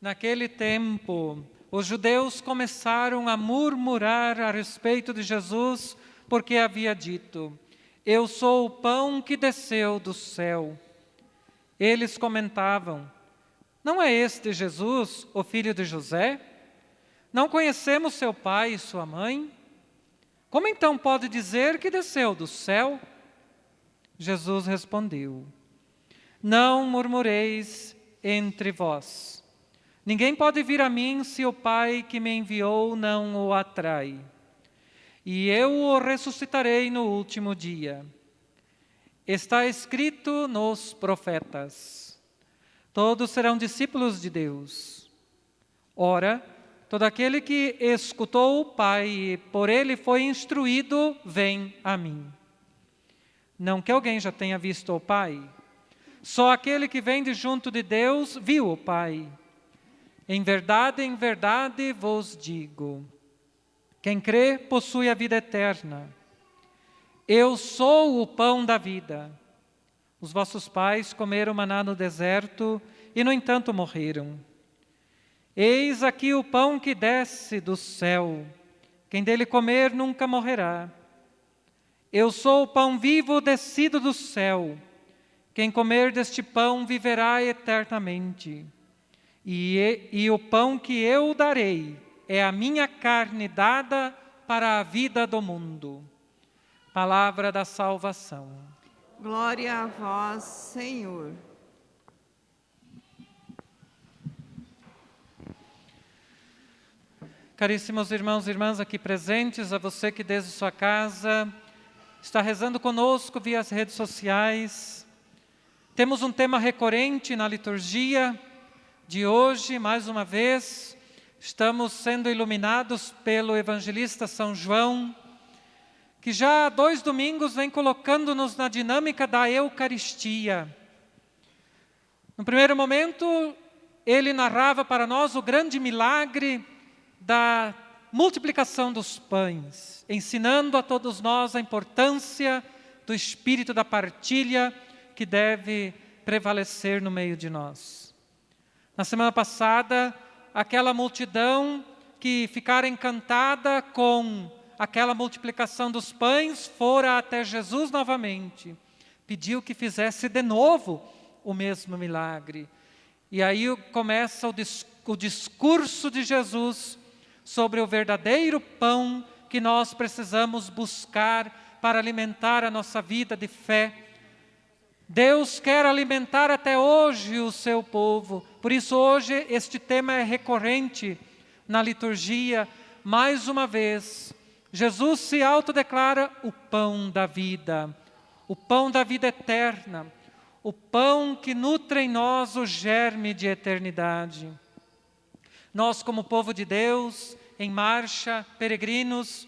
Naquele tempo, os judeus começaram a murmurar a respeito de Jesus, porque havia dito: eu sou o pão que desceu do céu. Eles comentavam: não é este Jesus, o filho de José? Não conhecemos seu pai e sua mãe? Como então pode dizer que desceu do céu? Jesus respondeu: não murmureis entre vós. Ninguém pode vir a mim se o Pai que me enviou não o atrai. E eu o ressuscitarei no último dia. Está escrito nos profetas: todos serão discípulos de Deus. Ora, todo aquele que escutou o Pai e por ele foi instruído, vem a mim. Não que alguém já tenha visto o Pai. Só aquele que vem de junto de Deus viu o Pai. Em verdade vos digo: quem crê possui a vida eterna. Eu sou o pão da vida. Os vossos pais comeram maná no deserto e, no entanto, morreram. Eis aqui o pão que desce do céu. Quem dele comer nunca morrerá. Eu sou o pão vivo descido do céu. Quem comer deste pão viverá eternamente. E o pão que eu darei é a minha carne dada para a vida do mundo. Palavra da salvação. Glória a vós, Senhor. Caríssimos irmãos e irmãs aqui presentes, a você que desde sua casa está rezando conosco via as redes sociais. Temos um tema recorrente na liturgia de hoje, mais uma vez. Estamos sendo iluminados pelo evangelista São João, que já há 2 domingos vem colocando-nos na dinâmica da Eucaristia. No primeiro momento, ele narrava para nós o grande milagre da multiplicação dos pães, ensinando a todos nós a importância do espírito da partilha que deve prevalecer no meio de nós. Na semana passada, aquela multidão que ficara encantada com aquela multiplicação dos pães, fora até Jesus novamente, pediu que fizesse de novo o mesmo milagre. E aí começa o discurso de Jesus sobre o verdadeiro pão que nós precisamos buscar para alimentar a nossa vida de fé. Deus quer alimentar até hoje o seu povo. Por isso hoje este tema é recorrente na liturgia. Mais uma vez, Jesus se autodeclara o pão da vida eterna, o pão que nutre em nós o germe de eternidade. Nós, como povo de Deus, em marcha, peregrinos,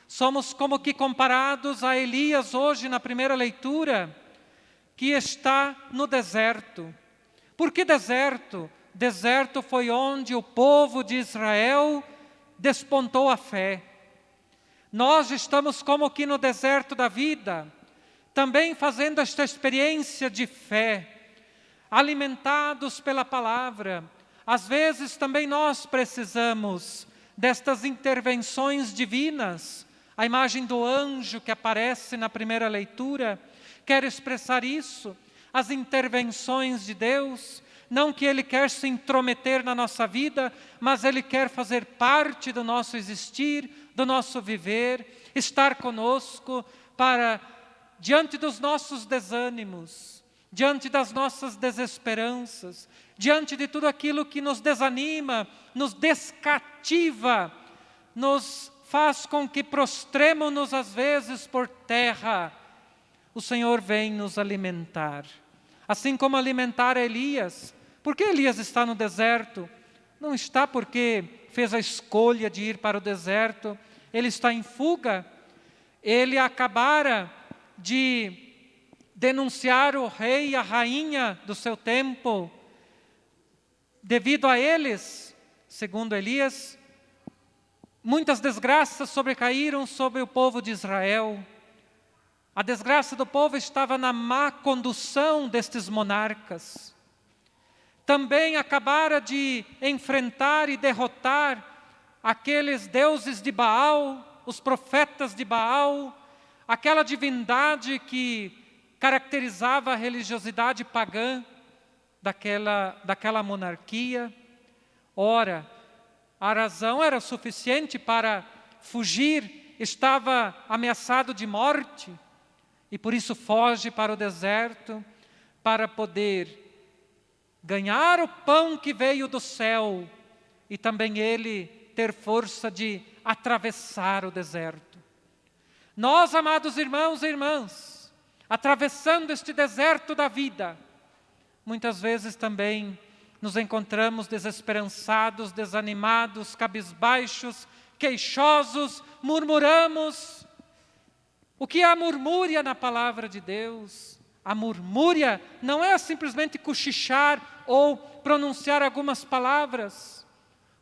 somos como que comparados a Elias hoje na primeira leitura, que está no deserto. Por que deserto? Deserto foi onde o povo de Israel despontou a fé. Nós estamos como que no deserto da vida, também fazendo esta experiência de fé, alimentados pela palavra. Às vezes também nós precisamos destas intervenções divinas. A imagem do anjo que aparece na primeira leitura quer expressar isso, as intervenções de Deus. Não que Ele quer se intrometer na nossa vida, mas Ele quer fazer parte do nosso existir, do nosso viver, estar conosco para, diante dos nossos desânimos, diante das nossas desesperanças, diante de tudo aquilo que nos desanima, nos descativa, nos faz com que prostremo-nos às vezes por terra, o Senhor vem nos alimentar. Assim como alimentar Elias. Por que Elias está no deserto? Não está porque fez a escolha de ir para o deserto. Ele está em fuga. Ele acabara de denunciar o rei e a rainha do seu tempo. Devido a eles, segundo Elias, muitas desgraças sobrecaíram sobre o povo de Israel. A desgraça do povo estava na má condução destes monarcas. também acabara de enfrentar e derrotar aqueles deuses de Baal, os profetas de Baal, aquela divindade que caracterizava a religiosidade pagã daquela monarquia. Ora, a razão era suficiente para fugir, estava ameaçado de morte, e por isso foge para o deserto, para poder ganhar o pão que veio do céu, e também ele ter força de atravessar o deserto. Nós, amados irmãos e irmãs, atravessando este deserto da vida, muitas vezes também nos encontramos desesperançados, desanimados, cabisbaixos, queixosos, murmuramos. O que é a murmúria na palavra de Deus? A murmúria não é simplesmente cochichar ou pronunciar algumas palavras.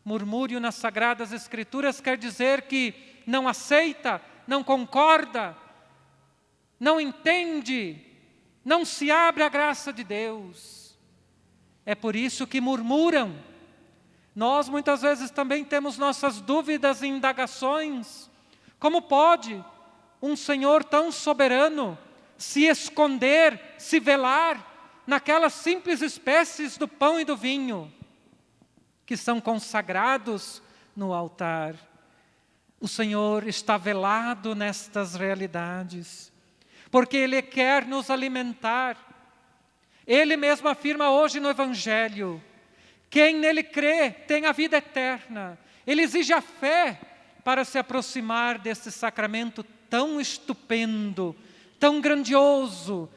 Murmúrio nas Sagradas Escrituras quer dizer que não aceita, não concorda, não entende, não se abre à graça de Deus. É por isso que murmuram. Nós muitas vezes também temos nossas dúvidas e indagações. Como pode um Senhor tão soberano se esconder, se velar naquelas simples espécies do pão e do vinho que são consagrados no altar? O Senhor está velado nestas realidades, porque Ele quer nos alimentar. Ele mesmo afirma hoje no Evangelho: quem nele crê tem a vida eterna. Ele exige a fé para se aproximar desse sacramento tão estupendo, tão grandioso.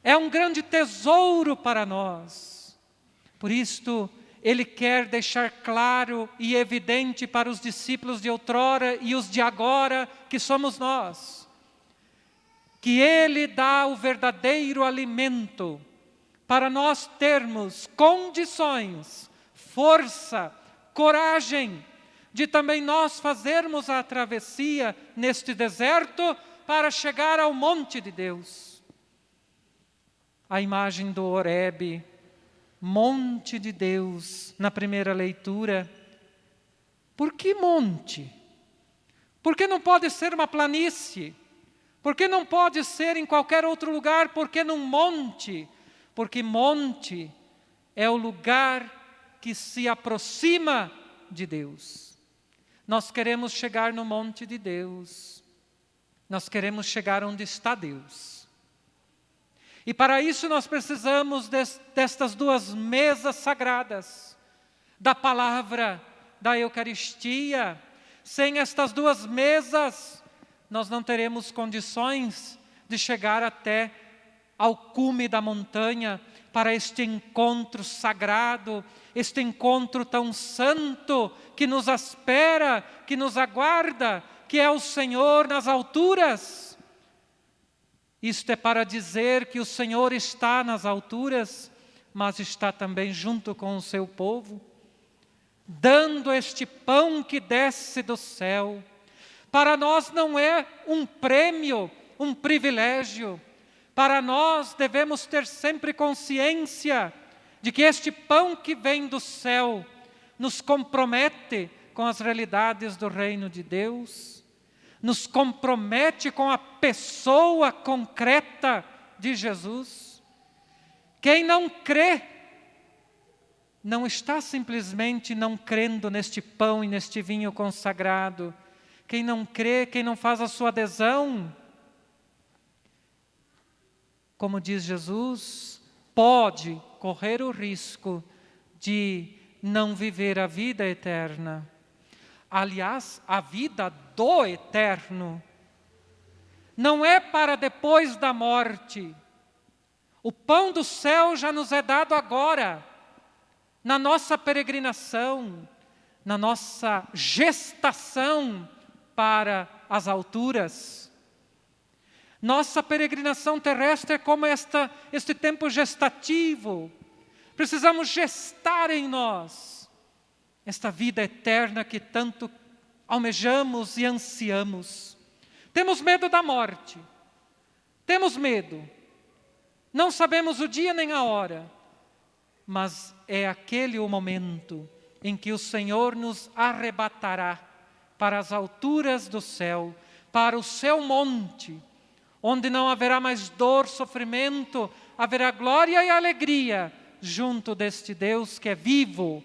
É um grande tesouro para nós. Por isto, Ele quer deixar claro e evidente para os discípulos de outrora e os de agora, que somos nós, que Ele dá o verdadeiro alimento para nós termos condições, força, coragem, de também nós fazermos a travessia neste deserto para chegar ao monte de Deus. A imagem do Horebe, monte de Deus, na primeira leitura. Por que monte? Por que não pode ser uma planície? Por que não pode ser em qualquer outro lugar? Por que num monte? Porque monte é o lugar que se aproxima de Deus. Nós queremos chegar no monte de Deus. Nós queremos chegar onde está Deus. E para isso nós precisamos destas duas mesas sagradas, da palavra, da Eucaristia. Sem estas duas mesas, nós não teremos condições de chegar até ao cume da montanha, para este encontro sagrado, este encontro tão santo, que nos espera, que nos aguarda, que é o Senhor nas alturas. Isto é para dizer que o Senhor está nas alturas, mas está também junto com o seu povo, dando este pão que desce do céu. Para nós não é um prêmio, um privilégio. Para nós devemos ter sempre consciência de que este pão que vem do céu nos compromete com as realidades do reino de Deus, nos compromete com a pessoa concreta de Jesus. Quem não crê, não está simplesmente não crendo neste pão e neste vinho consagrado. Quem não crê, quem não faz a sua adesão, como diz Jesus, pode correr o risco de não viver a vida eterna. Aliás, a vida do eterno não é para depois da morte. O pão do céu já nos é dado agora, na nossa peregrinação, na nossa gestação para as alturas. Nossa peregrinação terrestre é como este tempo gestativo. Precisamos gestar em nós esta vida eterna que tanto almejamos e ansiamos. Temos medo da morte. Temos medo. Não sabemos o dia nem a hora. mas é aquele o momento em que o Senhor nos arrebatará para as alturas do céu, para o seu monte, onde não haverá mais dor, sofrimento, haverá glória e alegria junto deste Deus que é vivo,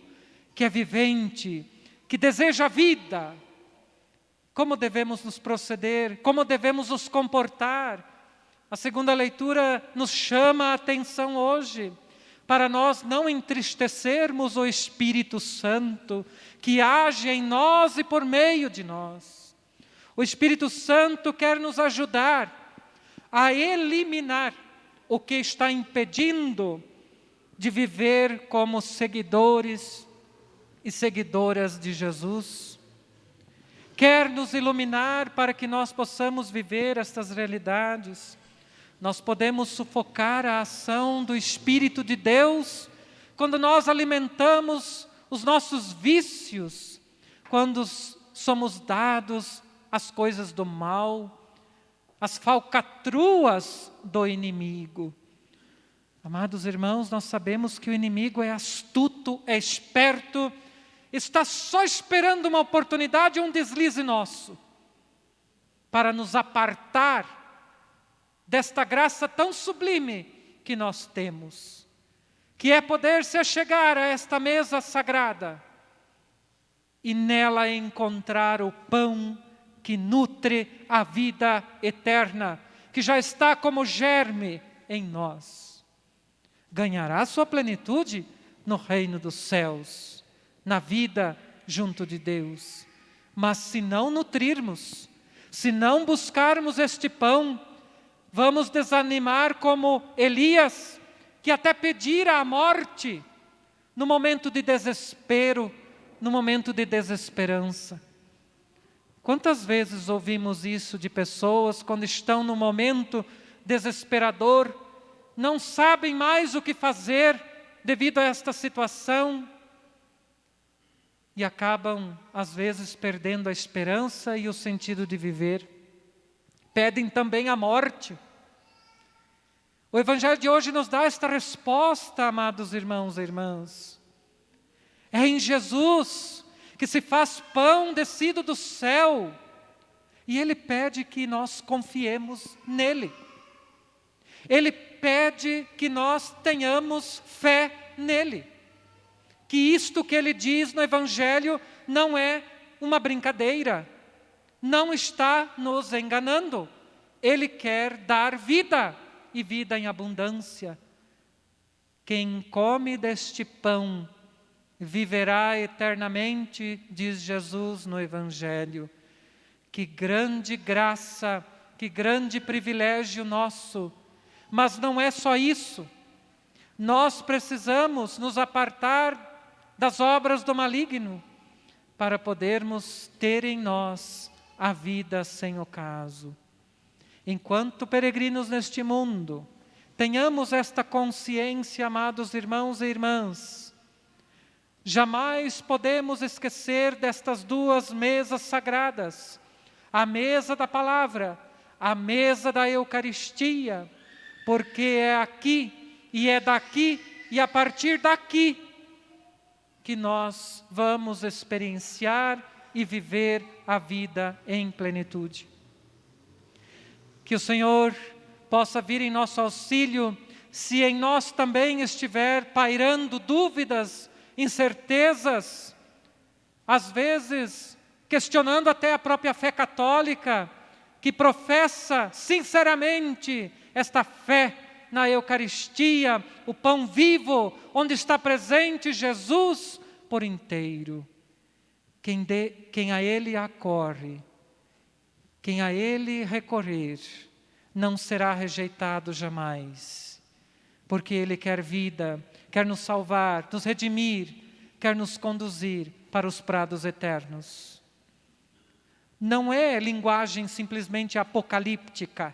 que é vivente, que deseja vida. Como devemos nos proceder? Como devemos nos comportar? A segunda leitura nos chama a atenção hoje para nós não entristecermos o Espírito Santo que age em nós e por meio de nós. O Espírito Santo quer nos ajudar a eliminar o que está impedindo de viver como seguidores e seguidoras de Jesus. Quer nos iluminar para que nós possamos viver estas realidades. Nós podemos sufocar a ação do Espírito de Deus quando nós alimentamos os nossos vícios, quando somos dados às coisas do mal, às falcatruas do inimigo. Amados irmãos, nós sabemos que o inimigo é astuto, é esperto, está só esperando uma oportunidade, um deslize nosso, para nos apartar desta graça tão sublime que nós temos, que é poder se achegar a esta mesa sagrada e nela encontrar o pão que nutre a vida eterna, que já está como germe em nós. Ganhará sua plenitude no reino dos céus, na vida junto de Deus. Mas se não nutrirmos, se não buscarmos este pão, vamos desanimar como Elias, que até pedira a morte no momento de desespero, no momento de desesperança. Quantas vezes ouvimos isso de pessoas quando estão num momento desesperador, não sabem mais o que fazer devido a esta situação e acabam, às vezes, perdendo a esperança e o sentido de viver. Pedem também a morte. O Evangelho de hoje nos dá esta resposta, amados irmãos e irmãs. É em Jesus que se faz pão descido do céu. E Ele pede que nós confiemos nele. Ele pede que nós tenhamos fé nele. Que isto que Ele diz no Evangelho não é uma brincadeira. Não está nos enganando. Ele quer dar vida e vida em abundância. Quem come deste pão viverá eternamente, diz Jesus no Evangelho. Que grande graça, que grande privilégio nosso. Mas não é só isso. Nós precisamos nos apartar das obras do maligno para podermos ter em nós a vida sem ocaso. Enquanto peregrinos neste mundo, tenhamos esta consciência, amados irmãos e irmãs. Jamais podemos esquecer destas duas mesas sagradas. A mesa da palavra, a mesa da Eucaristia. Porque é aqui e é daqui e a partir daqui que nós vamos experienciar e viver a vida em plenitude. Que o Senhor possa vir em nosso auxílio, se em nós também estiver pairando dúvidas, incertezas, às vezes questionando até a própria fé católica, que professa sinceramente esta fé na Eucaristia, o pão vivo, onde está presente Jesus por inteiro. Quem a Ele acorre, quem a Ele recorrer, não será rejeitado jamais. Porque Ele quer vida, quer nos salvar, nos redimir, quer nos conduzir para os prados eternos. Não é linguagem simplesmente apocalíptica.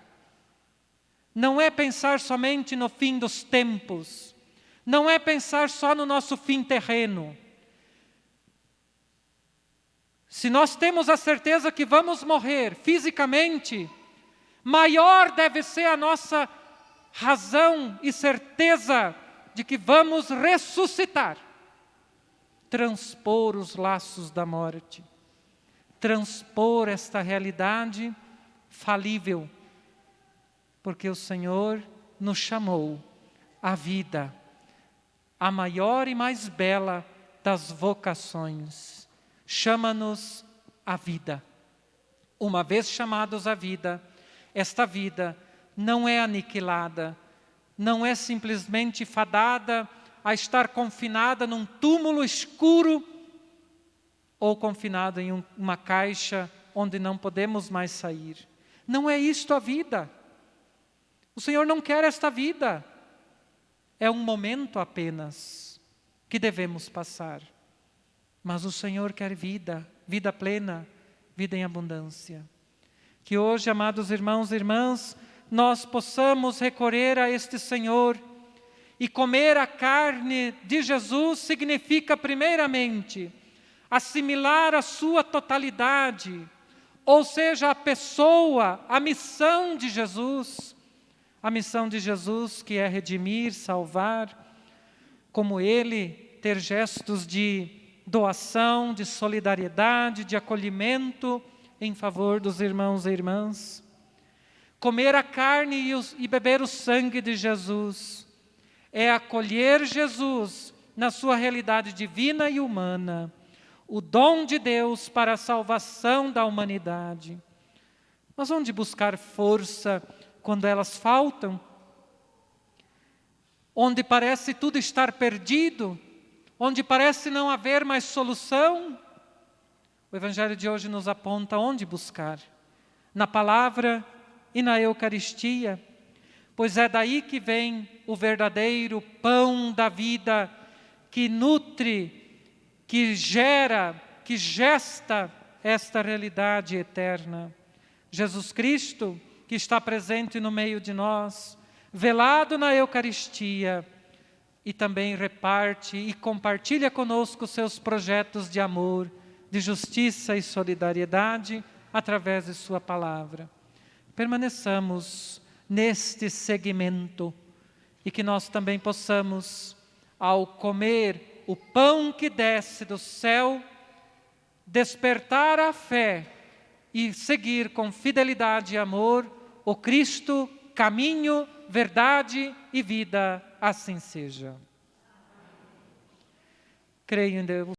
Não é pensar somente no fim dos tempos. Não é pensar só no nosso fim terreno. Se nós temos a certeza que vamos morrer fisicamente, maior deve ser a nossa razão e certeza de que vamos ressuscitar, transpor os laços da morte, transpor esta realidade falível, porque o Senhor nos chamou à vida, a maior e mais bela das vocações. Chama-nos à vida. Uma vez chamados à vida, esta vida não é aniquilada, não é simplesmente fadada a estar confinada num túmulo escuro ou confinada em uma caixa onde não podemos mais sair. Não é isto a vida. O Senhor não quer esta vida. É um momento apenas que devemos passar. Mas o Senhor quer vida, vida plena, vida em abundância. Que hoje, amados irmãos e irmãs, nós possamos recorrer a este Senhor. E comer a carne de Jesus significa, primeiramente, assimilar a sua totalidade, ou seja, a pessoa, a missão de Jesus. A missão de Jesus, que é redimir, salvar, como Ele, ter gestos de doação, de solidariedade, de acolhimento em favor dos irmãos e irmãs. Comer a carne e beber o sangue de Jesus é acolher Jesus na sua realidade divina e humana, o dom de Deus para a salvação da humanidade. Mas onde buscar força quando elas faltam? Onde parece tudo estar perdido? Onde parece não haver mais solução? O Evangelho de hoje nos aponta onde buscar. Na palavra e na Eucaristia. Pois é daí que vem o verdadeiro pão da vida, que nutre, que gera, que gesta esta realidade eterna. Jesus Cristo, que está presente no meio de nós, velado na Eucaristia, e também reparte e compartilha conosco seus projetos de amor, de justiça e solidariedade através de sua palavra. Permaneçamos neste segmento e que nós também possamos, ao comer o pão que desce do céu, despertar a fé e seguir com fidelidade e amor o Cristo, caminho, verdade e vida. Assim seja. Creio em Deus.